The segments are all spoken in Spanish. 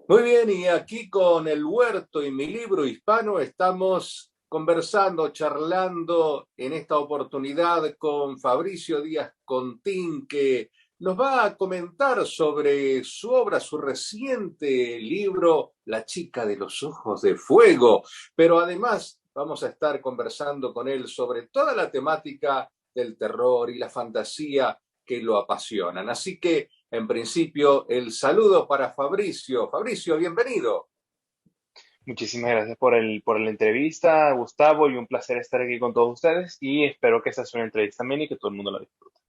Muy bien, y aquí con El Huerto y mi libro hispano estamos conversando, charlando en esta oportunidad con Fabricio Díaz Contín, que nos va a comentar sobre su obra, su reciente libro, La chica de los ojos de fuego. Pero además vamos a estar conversando con él sobre toda la temática del terror y la fantasía que lo apasionan. Así que en principio, el saludo para Fabricio. Fabricio, bienvenido. Muchísimas gracias por la entrevista, Gustavo, y un placer estar aquí con todos ustedes. Y espero que esta sea una entrevista amena y que todo el mundo la disfrute.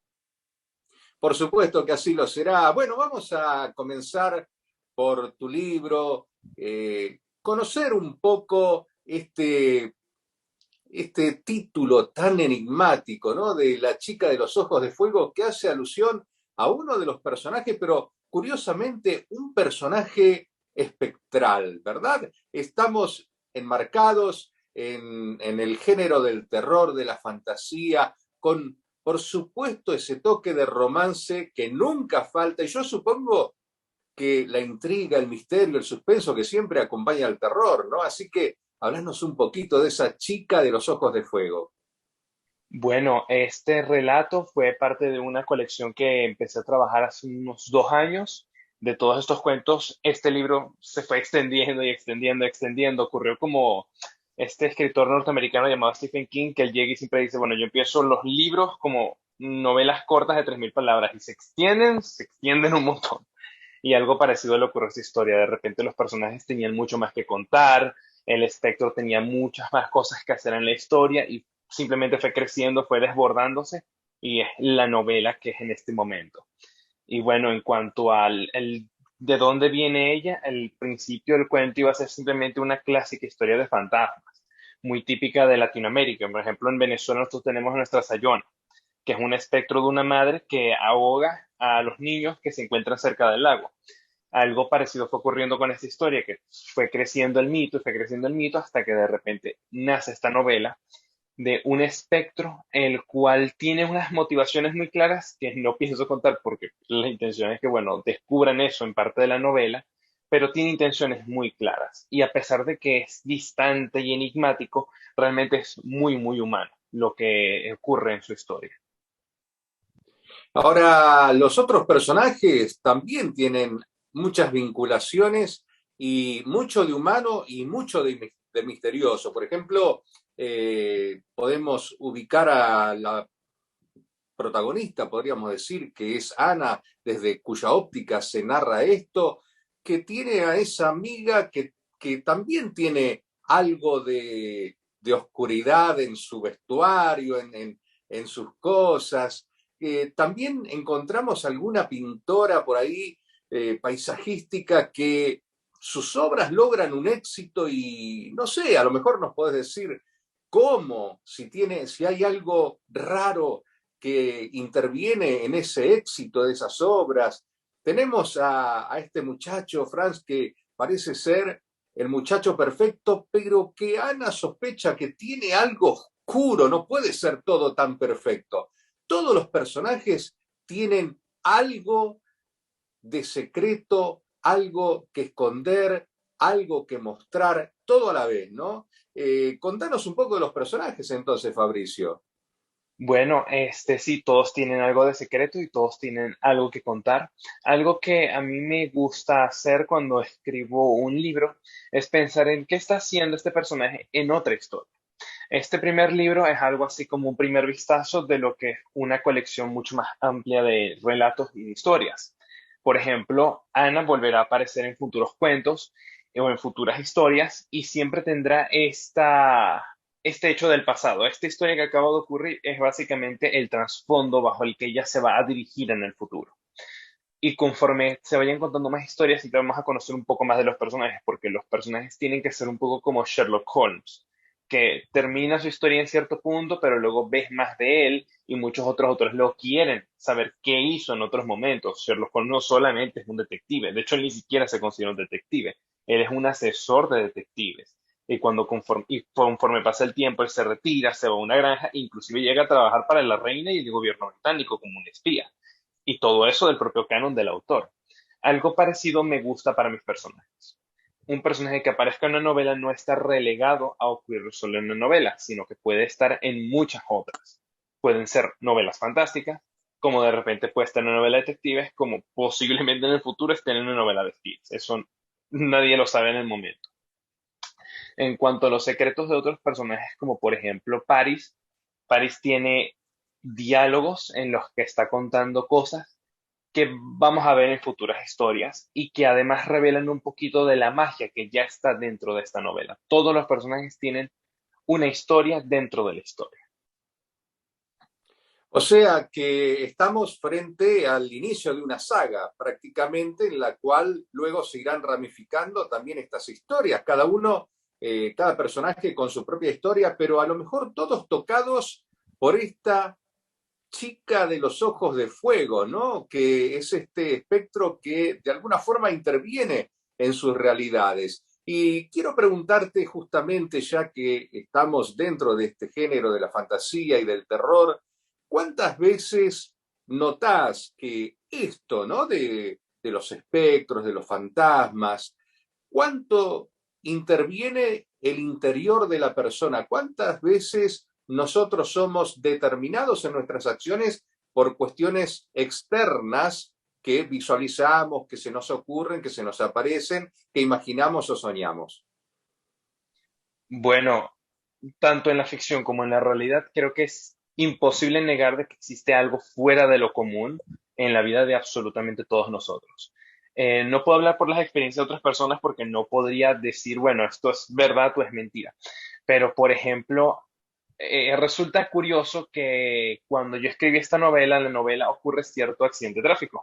Por supuesto que así lo será. Bueno, vamos a comenzar por tu libro, conocer un poco este título tan enigmático, ¿no? De La chica de los ojos de fuego, que hace alusión a uno de los personajes, pero curiosamente un personaje espectral, ¿verdad? Estamos enmarcados en el género del terror, de la fantasía, con, por supuesto, ese toque de romance que nunca falta, y yo supongo que la intriga, el misterio, el suspenso que siempre acompaña al terror, ¿no? Así que hablarnos un poquito de esa chica de los ojos de fuego. Bueno, este relato fue parte de una colección que empecé a trabajar hace unos 2 años. De todos estos cuentos, este libro se fue extendiendo y extendiendo, extendiendo. Ocurrió como este escritor norteamericano llamado Stephen King, que él llega y siempre dice, bueno, yo empiezo los libros como novelas cortas de 3.000 palabras y se extienden un montón. Y algo parecido le ocurrió a esta historia. De repente los personajes tenían mucho más que contar, el espectro tenía muchas más cosas que hacer en la historia y simplemente fue creciendo, fue desbordándose y es la novela que es en este momento. Y bueno, en cuanto de dónde viene ella, el principio del cuento iba a ser simplemente una clásica historia de fantasmas, muy típica de Latinoamérica. Por ejemplo, en Venezuela nosotros tenemos nuestra Sayona, que es un espectro de una madre que ahoga a los niños que se encuentran cerca del lago. Algo parecido fue ocurriendo con esta historia, que fue creciendo el mito y fue creciendo el mito hasta que de repente nace esta novela de un espectro el cual tiene unas motivaciones muy claras que no pienso contar porque la intención es que, bueno, descubran eso en parte de la novela, pero tiene intenciones muy claras. Y a pesar de que es distante y enigmático, realmente es muy, muy humano lo que ocurre en su historia. Ahora, los otros personajes también tienen muchas vinculaciones y mucho de humano y mucho de misterioso. Por ejemplo, podemos ubicar a la protagonista, podríamos decir, que es Ana, desde cuya óptica se narra esto, que tiene a esa amiga que también tiene algo oscuridad en su vestuario, en sus cosas. También encontramos alguna pintora por ahí, paisajística, que sus obras logran un éxito y no sé, a lo mejor nos podés decir cómo, si hay algo raro que interviene en ese éxito de esas obras. Tenemos a este muchacho, Franz, que parece ser el muchacho perfecto, pero que Ana sospecha que tiene algo oscuro, no puede ser todo tan perfecto. Todos los personajes tienen algo de secreto, algo que esconder, algo que mostrar, todo a la vez, ¿no? Contanos un poco de los personajes entonces, Fabricio. Bueno, sí, todos tienen algo de secreto y todos tienen algo que contar. Algo que a mí me gusta hacer cuando escribo un libro es pensar en qué está haciendo este personaje en otra historia. Este primer libro es algo así como un primer vistazo de lo que es una colección mucho más amplia de relatos y de historias. Por ejemplo, Ana volverá a aparecer en futuros cuentos o en futuras historias y siempre tendrá este hecho del pasado. Esta historia que acaba de ocurrir es básicamente el trasfondo bajo el que ella se va a dirigir en el futuro. Y conforme se vayan contando más historias, y vamos a conocer un poco más de los personajes, porque los personajes tienen que ser un poco como Sherlock Holmes, que termina su historia en cierto punto, pero luego ves más de él y muchos otros autores lo quieren saber qué hizo en otros momentos. Sherlock Holmes no solamente es un detective, de hecho él ni siquiera se considera un detective, él es un asesor de detectives. Y conforme pasa el tiempo, él se retira, se va a una granja, inclusive llega a trabajar para la reina y el gobierno británico como un espía y todo eso del propio canon del autor. Algo parecido me gusta para mis personajes. Un personaje que aparezca en una novela no está relegado a ocurrir solo en una novela, sino que puede estar en muchas otras. Pueden ser novelas fantásticas, como de repente puede estar en una novela de detectives, como posiblemente en el futuro esté en una novela de espías. Eso nadie lo sabe en el momento. En cuanto a los secretos de otros personajes, como por ejemplo Paris, Paris tiene diálogos en los que está contando cosas que vamos a ver en futuras historias y que además revelan un poquito de la magia que ya está dentro de esta novela. Todos los personajes tienen una historia dentro de la historia. O sea que estamos frente al inicio de una saga, prácticamente, en la cual luego se irán ramificando también estas historias, cada uno, cada personaje con su propia historia, pero a lo mejor todos tocados por esta chica de los ojos de fuego, ¿no? Que es este espectro que de alguna forma interviene en sus realidades. Y quiero preguntarte justamente, ya que estamos dentro de este género de la fantasía y del terror, ¿cuántas veces notás que esto, ¿no? De los espectros, de los fantasmas, cuánto interviene el interior de la persona? ¿Cuántas veces nosotros somos determinados en nuestras acciones por cuestiones externas que visualizamos, que se nos ocurren, que se nos aparecen, que imaginamos o soñamos? Bueno, tanto en la ficción como en la realidad, creo que es imposible negar de que existe algo fuera de lo común en la vida de absolutamente todos nosotros. No puedo hablar por las experiencias de otras personas porque no podría decir, bueno, esto es verdad o es mentira. Pero, por ejemplo, resulta curioso que cuando yo escribí esta novela, en la novela ocurre cierto accidente de tráfico.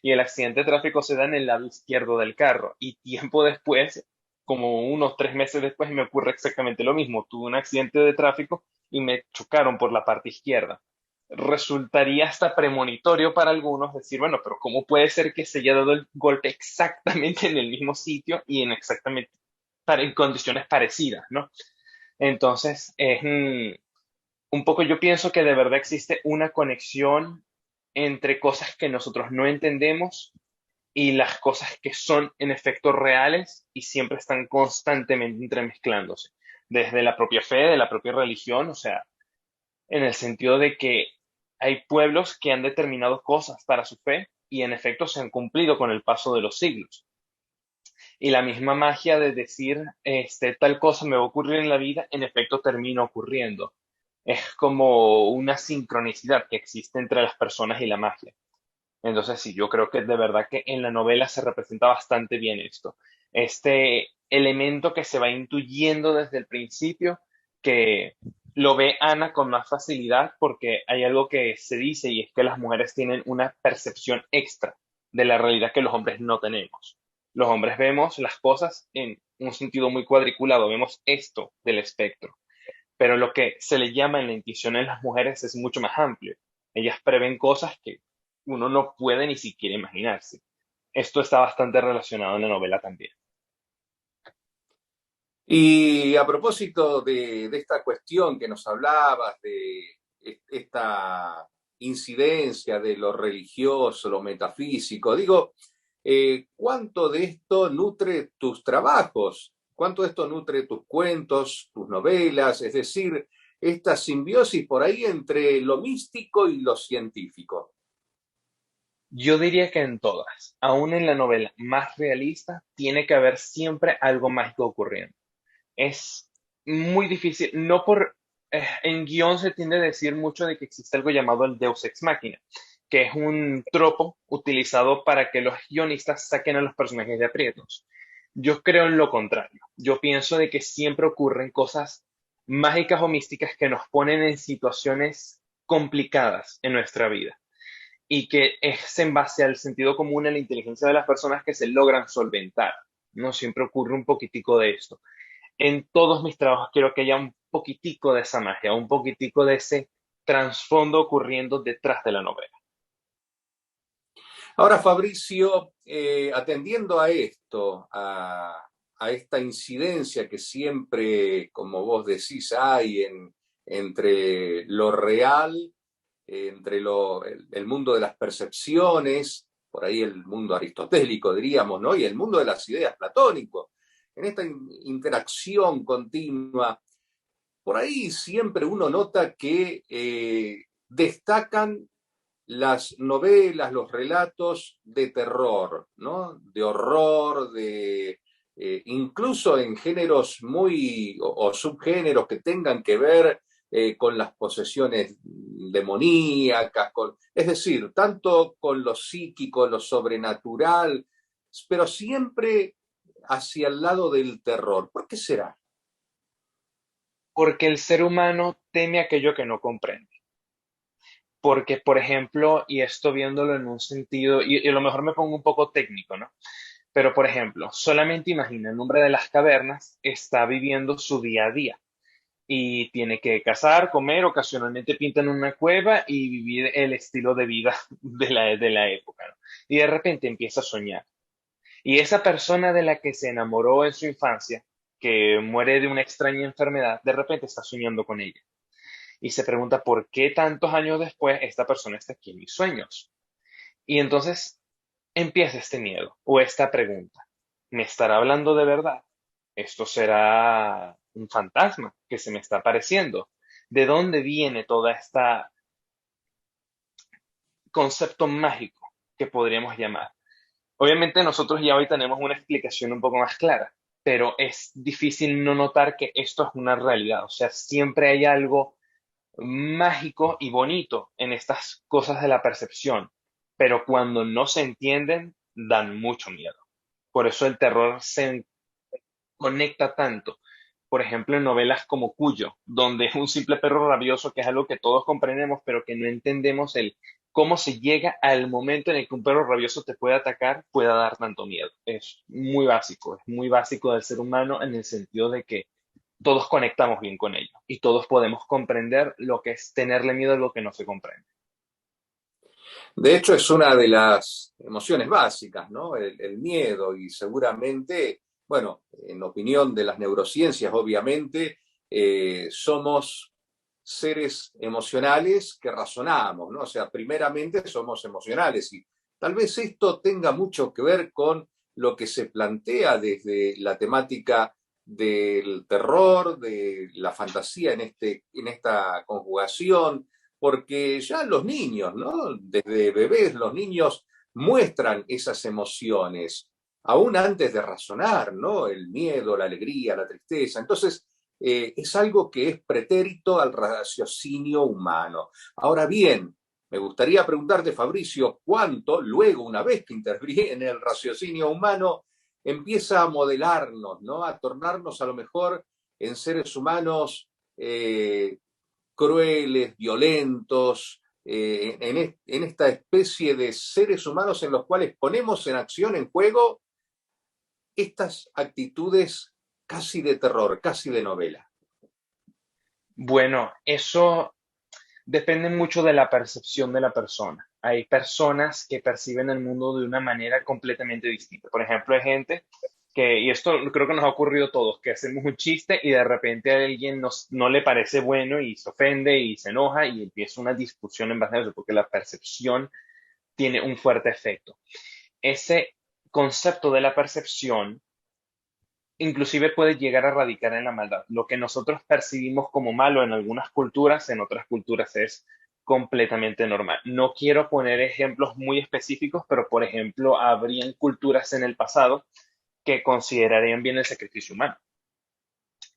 Y el accidente de tráfico se da en el lado izquierdo del carro. Y tiempo después, como unos 3 meses después, me ocurre exactamente lo mismo. Tuve un accidente de tráfico y me chocaron por la parte izquierda. Resultaría hasta premonitorio para algunos decir, bueno, pero ¿cómo puede ser que se haya dado el golpe exactamente en el mismo sitio y en exactamente en condiciones parecidas, ¿no? Entonces, un poco yo pienso que de verdad existe una conexión entre cosas que nosotros no entendemos y las cosas que son en efecto reales y siempre están constantemente entremezclándose, desde la propia fe, de la propia religión, o sea, en el sentido de que hay pueblos que han determinado cosas para su fe y en efecto se han cumplido con el paso de los siglos. Y la misma magia de decir, tal cosa me va a ocurrir en la vida, en efecto termina ocurriendo. Es como una sincronicidad que existe entre las personas y la magia. Entonces, sí, yo creo que de verdad que en la novela se representa bastante bien esto. Este elemento que se va intuyendo desde el principio, que lo ve Ana con más facilidad porque hay algo que se dice y es que las mujeres tienen una percepción extra de la realidad que los hombres no tenemos. Los hombres vemos las cosas en un sentido muy cuadriculado, vemos esto del espectro, pero lo que se le llama en la intuición en las mujeres es mucho más amplio. Ellas prevén cosas que uno no puede ni siquiera imaginarse. Esto está bastante relacionado en la novela también. Y a propósito de esta cuestión que nos hablabas, de esta incidencia de lo religioso, lo metafísico, digo, ¿cuánto de esto nutre tus trabajos? ¿Cuánto de esto nutre tus cuentos, tus novelas? Es decir, esta simbiosis por ahí entre lo místico y lo científico. Yo diría que en todas, aún en la novela más realista, tiene que haber siempre algo mágico ocurriendo. Es muy difícil, no por... en guión se tiende a decir mucho de que existe algo llamado el Deus Ex Machina, que es un tropo utilizado para que los guionistas saquen a los personajes de aprietos. Yo creo en lo contrario. Yo pienso de que siempre ocurren cosas mágicas o místicas que nos ponen en situaciones complicadas en nuestra vida y que es en base al sentido común y a la inteligencia de las personas que se logran solventar. No siempre ocurre un poquitico de esto. En todos mis trabajos quiero que haya un poquitico de esa magia, un poquitico de ese trasfondo ocurriendo detrás de la novela. Ahora, Fabricio, atendiendo a esto, a esta incidencia que siempre, como vos decís, hay entre lo real, entre el mundo de las percepciones por ahí el mundo aristotélico, diríamos, ¿no? Y el mundo de las ideas platónico, en esta interacción continua, por ahí siempre uno nota que destacan las novelas, los relatos de terror, ¿no? De horror, incluso en géneros muy o subgéneros que tengan que ver con las posesiones demoníacas, es decir, tanto con lo psíquico, lo sobrenatural, pero siempre hacia el lado del terror. ¿Por qué será? Porque el ser humano teme aquello que no comprende. Porque, por ejemplo, y esto viéndolo en un sentido, y a lo mejor me pongo un poco técnico, ¿no? Pero, por ejemplo, solamente imagina el hombre de las cavernas está viviendo su día a día y tiene que cazar, comer, ocasionalmente pinta en una cueva y vivir el estilo de vida de la época, ¿no? Y de repente empieza a soñar. Y esa persona de la que se enamoró en su infancia, que muere de una extraña enfermedad, de repente está soñando con ella. Y se pregunta por qué tantos años después esta persona está aquí en mis sueños. Y entonces empieza este miedo o esta pregunta. ¿Me estará hablando de verdad? ¿Esto será un fantasma que se me está apareciendo? ¿De dónde viene toda esta concepto mágico que podríamos llamar? Obviamente nosotros ya hoy tenemos una explicación un poco más clara, pero es difícil no notar que esto es una realidad. O sea, siempre hay algo mágico y bonito en estas cosas de la percepción, pero cuando no se entienden, dan mucho miedo. Por eso el terror se conecta tanto. Por ejemplo, en novelas como Cuyo, donde es un simple perro rabioso, que es algo que todos comprendemos, pero que no entendemos el cómo se llega al momento en el que un perro rabioso te puede atacar, pueda dar tanto miedo. Es muy básico del ser humano en el sentido de que todos conectamos bien con ello y todos podemos comprender lo que es tenerle miedo a lo que no se comprende. De hecho, es una de las emociones básicas, ¿no? El miedo y seguramente, bueno, en opinión de las neurociencias, obviamente, somos seres emocionales que razonamos, ¿no? O sea, primeramente somos emocionales y tal vez esto tenga mucho que ver con lo que se plantea desde la temática del terror, de la fantasía en esta conjugación, porque ya los niños, ¿no? Desde bebés los niños muestran esas emociones, aún antes de razonar, ¿no? El miedo, la alegría, la tristeza. Entonces, es algo que es pretérito al raciocinio humano. Ahora bien, me gustaría preguntarte, Fabricio, cuánto luego, una vez que interviene el raciocinio humano, empieza a modelarnos, ¿no? A tornarnos a lo mejor en seres humanos crueles, violentos, en esta especie de seres humanos en los cuales ponemos en acción, en juego, estas actitudes casi de terror, casi de novela. Bueno, eso depende mucho de la percepción de la persona. Hay personas que perciben el mundo de una manera completamente distinta. Por ejemplo, hay gente que, y esto creo que nos ha ocurrido a todos, que hacemos un chiste y de repente a alguien no le parece bueno y se ofende y se enoja y empieza una discusión en base a eso, porque la percepción tiene un fuerte efecto. Ese concepto de la percepción inclusive puede llegar a radicar en la maldad. Lo que nosotros percibimos como malo en algunas culturas, en otras culturas es completamente normal. No quiero poner ejemplos muy específicos, pero por ejemplo, habrían culturas en el pasado que considerarían bien el sacrificio humano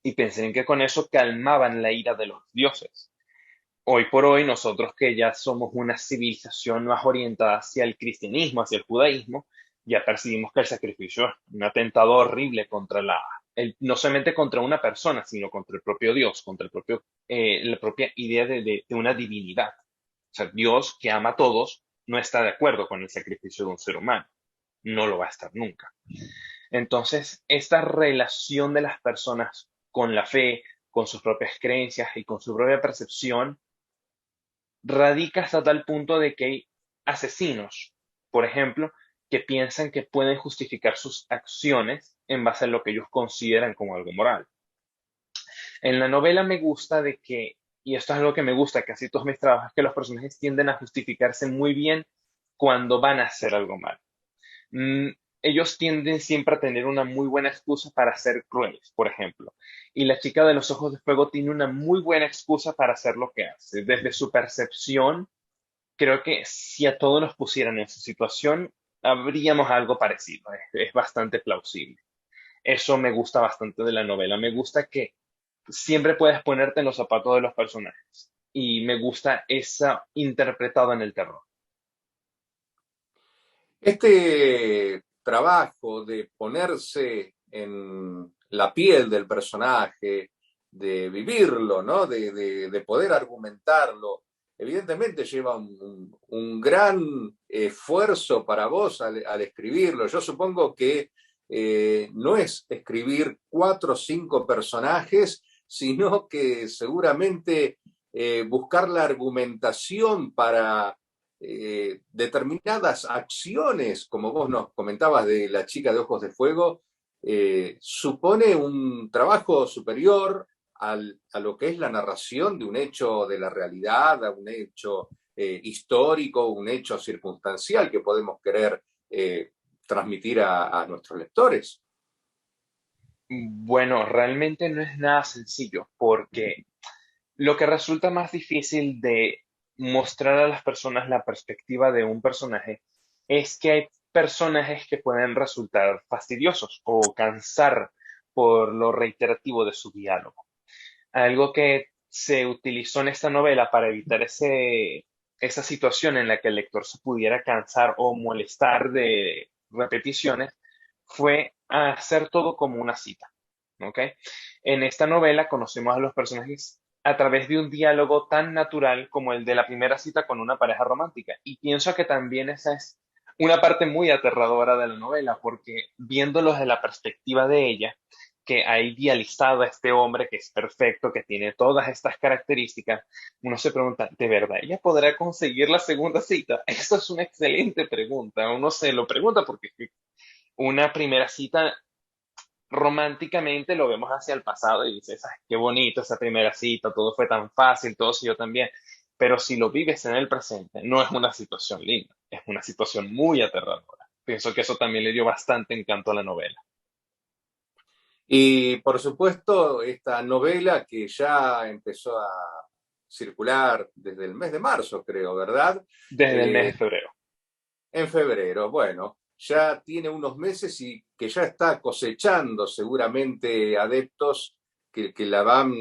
y pensarían que con eso calmaban la ira de los dioses. Hoy por hoy, nosotros que ya somos una civilización más orientada hacia el cristianismo, hacia el judaísmo, ya percibimos que el sacrificio es un atentado horrible contra no solamente contra una persona, sino contra el propio Dios, contra la propia idea de una divinidad. O sea, Dios que ama a todos no está de acuerdo con el sacrificio de un ser humano. No lo va a estar nunca. Entonces, esta relación de las personas con la fe, con sus propias creencias y con su propia percepción radica hasta tal punto de que hay asesinos, por ejemplo, que piensan que pueden justificar sus acciones en base a lo que ellos consideran como algo moral. En la novela me gusta de que, y esto es algo que me gusta casi todos mis trabajos, que los personajes tienden a justificarse muy bien cuando van a hacer algo mal. Mm, Ellos tienden siempre a tener una muy buena excusa para ser crueles, por ejemplo. Y la chica de los ojos de fuego tiene una muy buena excusa para hacer lo que hace. Desde su percepción, creo que si a todos nos pusieran en su situación, habríamos algo parecido. Es bastante plausible. Eso me gusta bastante de la novela. Me gusta que siempre puedes ponerte en los zapatos de los personajes. Y me gusta esa interpretada en el terror. Este trabajo de ponerse en la piel del personaje, de vivirlo, ¿no? De poder argumentarlo, evidentemente lleva un gran esfuerzo para vos al escribirlo. Yo supongo que no es escribir 4 o 5 personajes, sino que seguramente buscar la argumentación para determinadas acciones, como vos nos comentabas de la chica de ojos de fuego, supone un trabajo superior a lo que es la narración de un hecho de la realidad, a un hecho histórico, un hecho circunstancial que podemos querer transmitir a nuestros lectores. Bueno, realmente no es nada sencillo porque lo que resulta más difícil de mostrar a las personas la perspectiva de un personaje es que hay personajes que pueden resultar fastidiosos o cansar por lo reiterativo de su diálogo. Algo que se utilizó en esta novela para evitar esa situación en la que el lector se pudiera cansar o molestar de repeticiones fue hacer todo como una cita. ¿Ok? En esta novela conocemos a los personajes a través de un diálogo tan natural como el de la primera cita con una pareja romántica. Y pienso que también esa es una parte muy aterradora de la novela, porque viéndolos desde la perspectiva de ella, que ha idealizado a este hombre que es perfecto, que tiene todas estas características, uno se pregunta, ¿de verdad ella podrá conseguir la segunda cita? Esa es una excelente pregunta. Uno se lo pregunta porque una primera cita románticamente lo vemos hacia el pasado y dices, "Ay, qué bonito esa primera cita, todo fue tan fácil, todo siguió tan bien". Pero si lo vives en el presente, no es una situación linda, es una situación muy aterradora. Pienso que eso también le dio bastante encanto a la novela. Y por supuesto, esta novela que ya empezó a circular desde el mes de marzo, creo, ¿verdad? Desde el mes Eh, de febrero. en febrero, bueno, ya tiene unos meses y que ya está cosechando seguramente adeptos que la van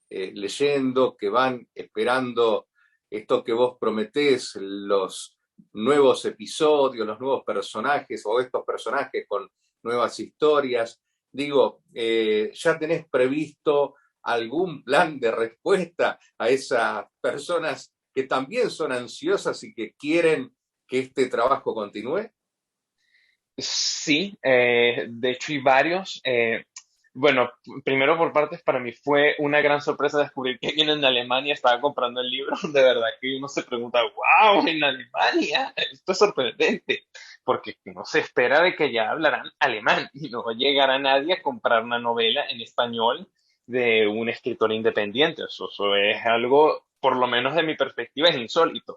leyendo, que van esperando esto que vos prometés, los nuevos episodios, los nuevos personajes o estos personajes con nuevas historias. Digo, ¿ya tenés previsto algún plan de respuesta a esas personas que también son ansiosas y que quieren que este trabajo continúe? Sí, de hecho hay varios. Bueno, primero por partes, para mí fue una gran sorpresa descubrir que alguien en Alemania estaba comprando el libro. De verdad que uno se pregunta, wow, en Alemania, esto es sorprendente, porque uno se espera de que ya hablarán alemán y no llegará nadie a comprar una novela en español de un escritor independiente. Eso es algo, por lo menos de mi perspectiva, es insólito.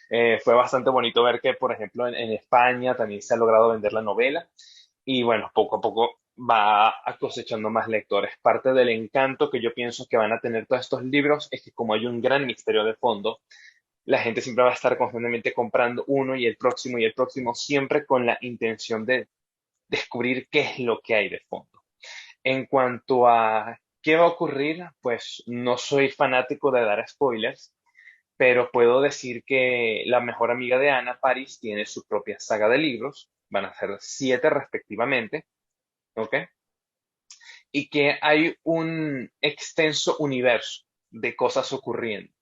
Fue bastante bonito ver que, por ejemplo, en España también se ha logrado vender la novela y bueno, poco a poco va cosechando más lectores. Parte del encanto que yo pienso que van a tener todos estos libros es que como hay un gran misterio de fondo, la gente siempre va a estar constantemente comprando uno y el próximo, siempre con la intención de descubrir qué es lo que hay de fondo. En cuanto a qué va a ocurrir, pues no soy fanático de dar spoilers, pero puedo decir que la mejor amiga de Ana, Paris, tiene su propia saga de libros, van a ser 7 respectivamente, ¿ok? Y que hay un extenso universo de cosas ocurriendo,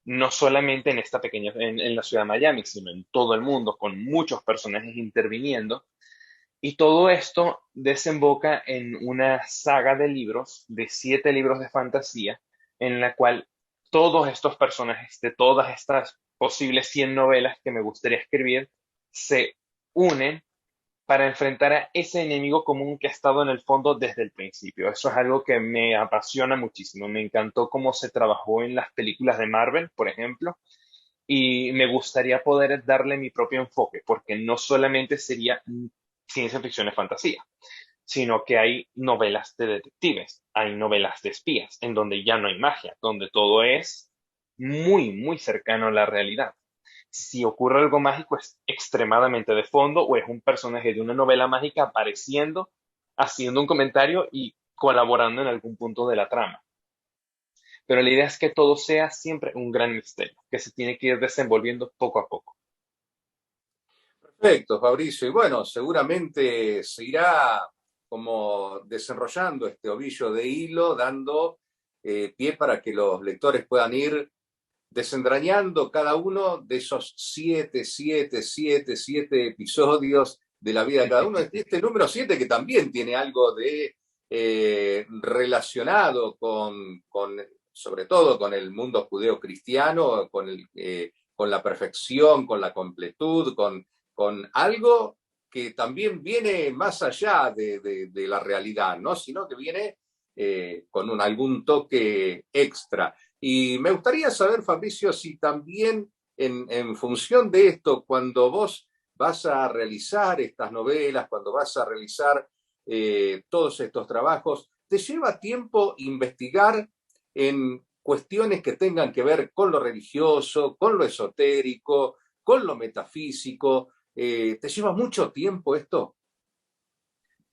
no solamente en esta pequeña, en la ciudad de Miami, sino en todo el mundo, con muchos personajes interviniendo. Y todo esto desemboca en una saga de libros, de 7 libros de fantasía, en la cual todos estos personajes de todas estas posibles 100 novelas que me gustaría escribir se unen para enfrentar a ese enemigo común que ha estado en el fondo desde el principio. Eso es algo que me apasiona muchísimo. Me encantó cómo se trabajó en las películas de Marvel, por ejemplo, y me gustaría poder darle mi propio enfoque, porque no solamente sería ciencia ficción y fantasía, sino que hay novelas de detectives, hay novelas de espías, en donde ya no hay magia, donde todo es muy, muy cercano a la realidad. Si ocurre algo mágico es extremadamente de fondo o es un personaje de una novela mágica apareciendo, haciendo un comentario y colaborando en algún punto de la trama. Pero la idea es que todo sea siempre un gran misterio, que se tiene que ir desenvolviendo poco a poco. Perfecto, Fabricio. Y bueno, seguramente se irá como desarrollando este ovillo de hilo, dando pie para que los lectores puedan ir desentrañando cada uno de esos siete episodios de la vida de cada uno. Este número 7 que también tiene algo de relacionado sobre todo con el mundo judeo-cristiano, con la perfección, con la completud, con algo que también viene más allá de la realidad, ¿no? Sino que viene con algún toque extra. Y me gustaría saber, Fabricio, si también en función de esto, cuando vos vas a realizar estas novelas, cuando vas a realizar todos estos trabajos, ¿te lleva tiempo investigar en cuestiones que tengan que ver con lo religioso, con lo esotérico, con lo metafísico? ¿Te lleva mucho tiempo esto?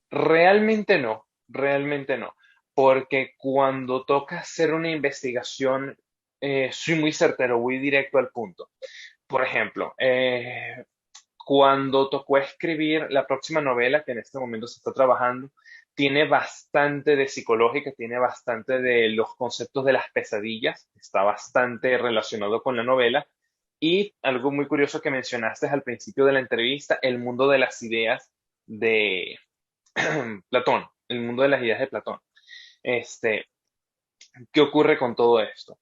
Realmente no, porque cuando toca hacer una investigación, soy muy certero, voy directo al punto. Por ejemplo, cuando tocó escribir la próxima novela que en este momento se está trabajando, tiene bastante de psicológica, tiene bastante de los conceptos de las pesadillas, está bastante relacionado con la novela. Y algo muy curioso que mencionaste al principio de la entrevista, el mundo de las ideas de Platón, el mundo de las ideas de Platón. Este, ¿Qué ocurre con todo esto?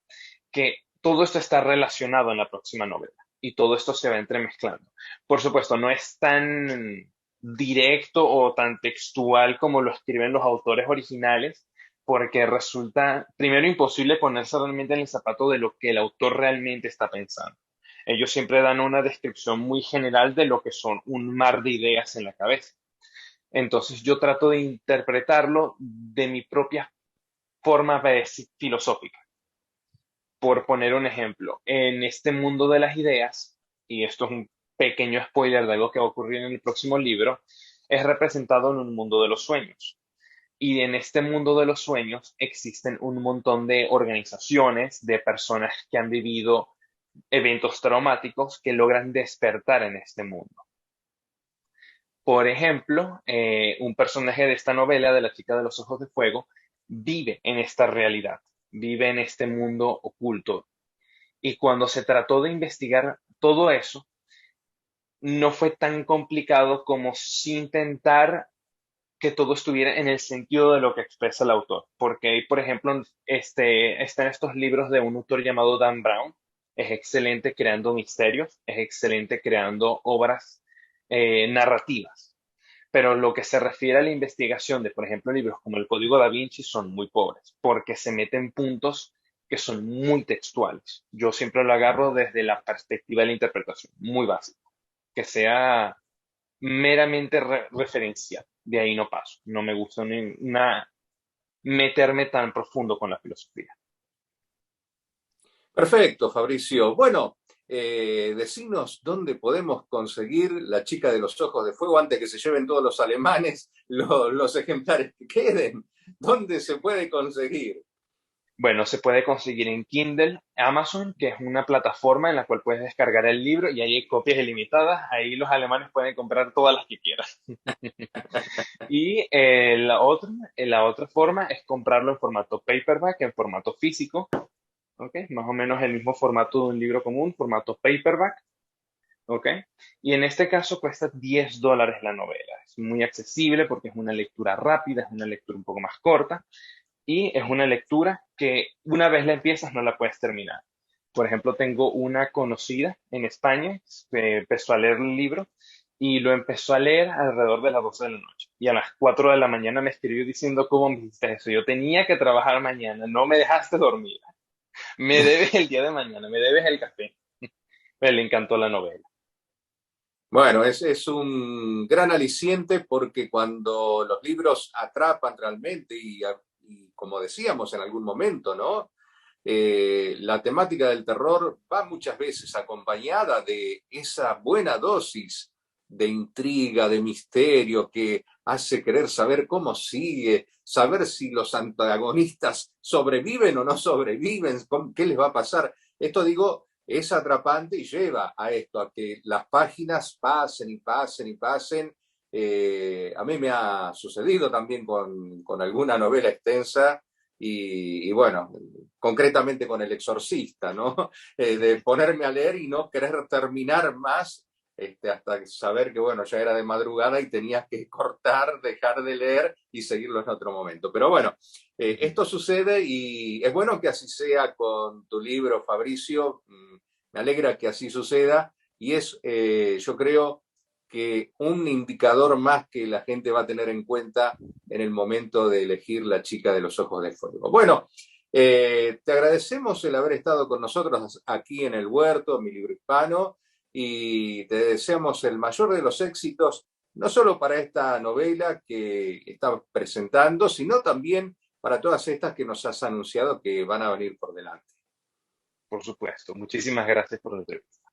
Que todo esto está relacionado en la próxima novela y todo esto se va entremezclando. Por supuesto, no es tan directo o tan textual como lo escriben los autores originales, porque resulta, primero, imposible ponerse realmente en el zapato de lo que el autor realmente está pensando. Ellos siempre dan una descripción muy general de lo que son un mar de ideas en la cabeza. Entonces yo trato de interpretarlo de mi propia forma filosófica. Por poner un ejemplo, en este mundo de las ideas, y esto es un pequeño spoiler de algo que va a ocurrir en el próximo libro, es representado en un mundo de los sueños. Y en este mundo de los sueños existen un montón de organizaciones, de personas que han vivido eventos traumáticos que logran despertar en este mundo. Por ejemplo, un personaje de esta novela, de La chica de los ojos de fuego, vive en esta realidad, vive en este mundo oculto. Y cuando se trató de investigar todo eso, no fue tan complicado como si intentar que todo estuviera en el sentido de lo que expresa el autor. Porque hay, por ejemplo, están estos libros de un autor llamado Dan Brown. Es excelente creando misterios, es excelente creando obras narrativas. Pero lo que se refiere a la investigación de, por ejemplo, libros como El Código Da Vinci son muy pobres, porque se meten puntos que son muy textuales. Yo siempre lo agarro desde la perspectiva de la interpretación, muy básico, que sea meramente referencial. De ahí no paso. No me gusta meterme tan profundo con la filosofía. Perfecto, Fabricio. Bueno, decinos dónde podemos conseguir La chica de los ojos de fuego antes que se lleven todos los alemanes los ejemplares que queden. ¿Dónde se puede conseguir? Bueno, se puede conseguir en Kindle, Amazon, que es una plataforma en la cual puedes descargar el libro y ahí hay copias ilimitadas. Ahí los alemanes pueden comprar todas las que quieran. Y la otra forma es comprarlo en formato paperback, en formato físico, ¿ok? Más o menos el mismo formato de un libro común, formato paperback, ¿ok? Y en este caso cuesta $10 la novela. Es muy accesible porque es una lectura rápida, es una lectura un poco más corta y es una lectura que una vez la empiezas no la puedes terminar. Por ejemplo, tengo una conocida en España que empezó a leer el libro y lo empezó a leer alrededor de las 12 de la noche. Y a las 4 de la mañana me escribió diciendo, ¿cómo me hiciste eso? Yo tenía que trabajar mañana, no me dejaste dormir. Me debes el día de mañana, me debes el café. Le encantó la novela. Bueno, es un gran aliciente porque cuando los libros atrapan realmente y como decíamos en algún momento, ¿no? La temática del terror va muchas veces acompañada de esa buena dosis de intriga, de misterio que hace querer saber cómo sigue, saber si los antagonistas sobreviven o no sobreviven, qué les va a pasar. Esto digo, es atrapante y lleva a esto, a que las páginas pasen y pasen y pasen. A mí me ha sucedido también con alguna novela extensa y bueno, concretamente con El Exorcista, ¿no? De ponerme a leer y no querer terminar más hasta saber que, bueno, ya era de madrugada y tenías que cortar, dejar de leer y seguirlo en otro momento. Pero bueno, esto sucede y es bueno que así sea con tu libro, Fabricio. Me alegra que así suceda y es, yo creo, que un indicador más que la gente va a tener en cuenta en el momento de elegir La chica de los ojos de fuego. Bueno, te agradecemos el haber estado con nosotros aquí en el Huerto, mi libro hispano, y te deseamos el mayor de los éxitos, no solo para esta novela que estás presentando, sino también para todas estas que nos has anunciado que van a venir por delante. Por supuesto. Muchísimas gracias por la entrevista.